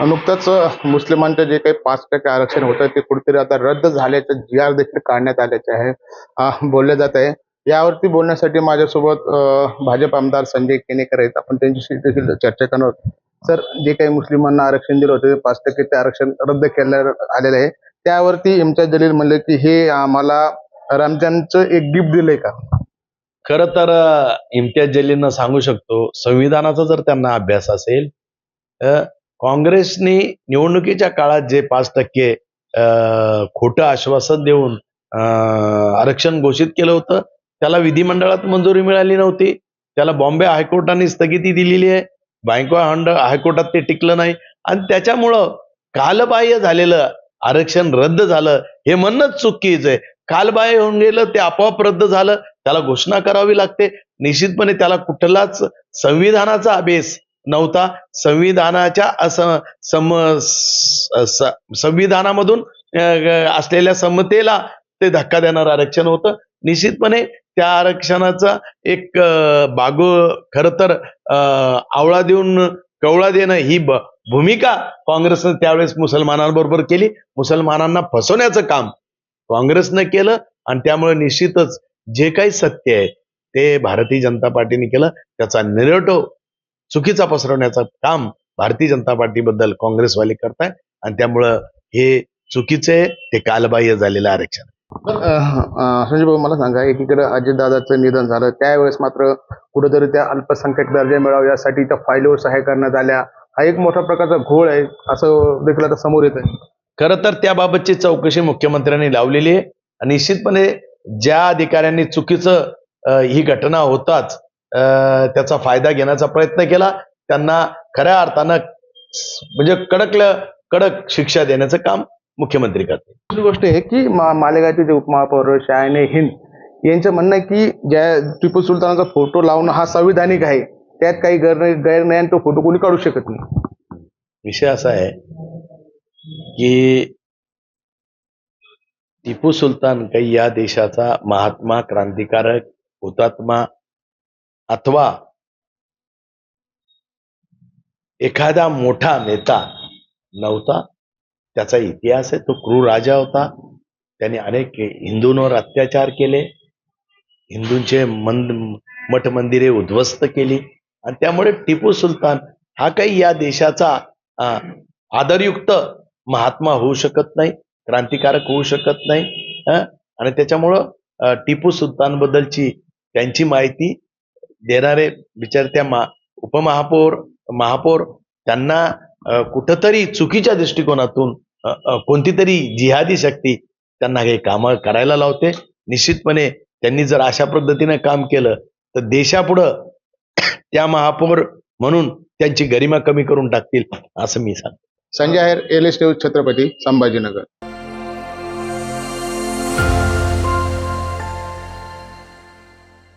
नुकतंच मुस्लिमांचं जे काही 5% आरक्षण होतं ते कुठेतरी आता रद्द झाल्याचं जी आर देखील काढण्यात आल्याचे आहे. बोलले जात आहे. यावरती बोलण्यासाठी माझ्यासोबत भाजप आमदार संजय केनेकर आहेत. आपण त्यांच्याशी देखील चर्चा करणार आहोत. सर, जे काही मुस्लिमांना आरक्षण दिलं होतं ते 5% ते आरक्षण रद्द करण्यात आलेलं आहे. त्यावरती इम्तियाज जलील म्हणले की हे आम्हाला रमजानचं एक गिफ्ट दिलंय का? खरं तर इम्तियाज जलीलनं सांगू शकतो, संविधानाचा जर त्यांना अभ्यास असेल, काँग्रेसने निवडणुकीच्या काळात जे 5% खोटं आश्वासन देऊन आरक्षण घोषित केलं होतं, त्याला विधिमंडळात मंजुरी मिळाली नव्हती. त्याला बॉम्बे हायकोर्टाने स्थगिती दिलेली आहे. बँकॉक हायकोर्टात ते टिकलं नाही आणि त्याच्यामुळं कालबाह्य झालेलं आरक्षण रद्द झालं हे म्हणणंच चुकीचं आहे. कालबाह्य होऊन गेलं ते आपोआप रद्द झालं, त्याला घोषणा करावी लागते. निश्चितपणे त्याला कुठलाच संविधानाचा अभ्यास नव्हता. संविधानाच्या संविधानामधून असलेल्या समतेला ते धक्का देणारं आरक्षण होतं. निश्चितपणे त्या आरक्षणाचा एक खरं तर आवळा देऊन कवळा देणं ही भूमिका काँग्रेसनं त्यावेळेस मुसलमानांबरोबर केली. मुसलमानांना फसवण्याचं काम काँग्रेसनं केलं आणि त्यामुळे निश्चितच जे काही सत्य आहे ते भारतीय जनता पार्टीने केलं. त्याचा निरटो चुकीचा पसरवण्याचं काम भारतीय जनता पार्टीबद्दल काँग्रेसवाले करताय आणि त्यामुळं हे चुकीचे आहे, ते कालबाह्य झालेलं आरक्षण. संजय भाऊ, मला सांगा, एकीकडे अजितदादाचं निधन झालं त्यावेळेस मात्र कुठेतरी त्या अल्पसंख्याक दर्जा मिळावा यासाठी त्या फायलीवर सहाय्य करण्यात आल्या. हा एक मोठा प्रकारचा घोळ आहे असं देखील आता समोर येत आहे. खरं तर त्याबाबतची चौकशी मुख्यमंत्र्यांनी लावलेली आहे आणि निश्चितपणे ज्या अधिकाऱ्यांनी चुकीचं ही घटना होताच त्याचा फायदा घेण्याचा प्रयत्न केला त्यांना खऱ्या अर्थानं म्हणजे कडक शिक्षा देण्याचं काम मुख्यमंत्री करते. दुसरी गोष्ट आहे की मालेगावचे जे उपमहापौर शायने हिंद यांचं म्हणणं आहे की ज्या टिपू सुलतानाचा फोटो लावणं हा संविधानिक आहे, त्यात काही गैर नाही आणि तो फोटो कोणी काढू शकत नाही. विषय असा आहे की टिपू सुलतान काही या देशाचा महात्मा, क्रांतिकारक, हुतात्मा अथवा एखादा मोठा नेता नव्हता. त्याचा इतिहास आहे. तो क्रूर राजा होता. त्याने अनेक हिंदूंवर अत्याचार केले, हिंदूंचे मठ मंदिरे उद्ध्वस्त केली आणि त्यामुळे टिपू सुलतान हा काही या देशाचा आदरयुक्त महात्मा होऊ शकत नाही, क्रांतिकारक होऊ शकत नाही. आणि त्याच्यामुळं टिपू सुलतान बद्दलची त्यांची माहिती देणारे बिचार त्या महापौर त्यांना कुठंतरी चुकीच्या दृष्टिकोनातून कोणती तरी जिहादी शक्ती त्यांना हे कामं करायला लावते. निश्चितपणे त्यांनी जर अशा पद्धतीने काम केलं तर देशापुढं त्या महापौर म्हणून त्यांची गरिमा कमी करून टाकतील असं मी सांगतो. संजय आहेर, LS न्यूज, छत्रपती संभाजीनगर.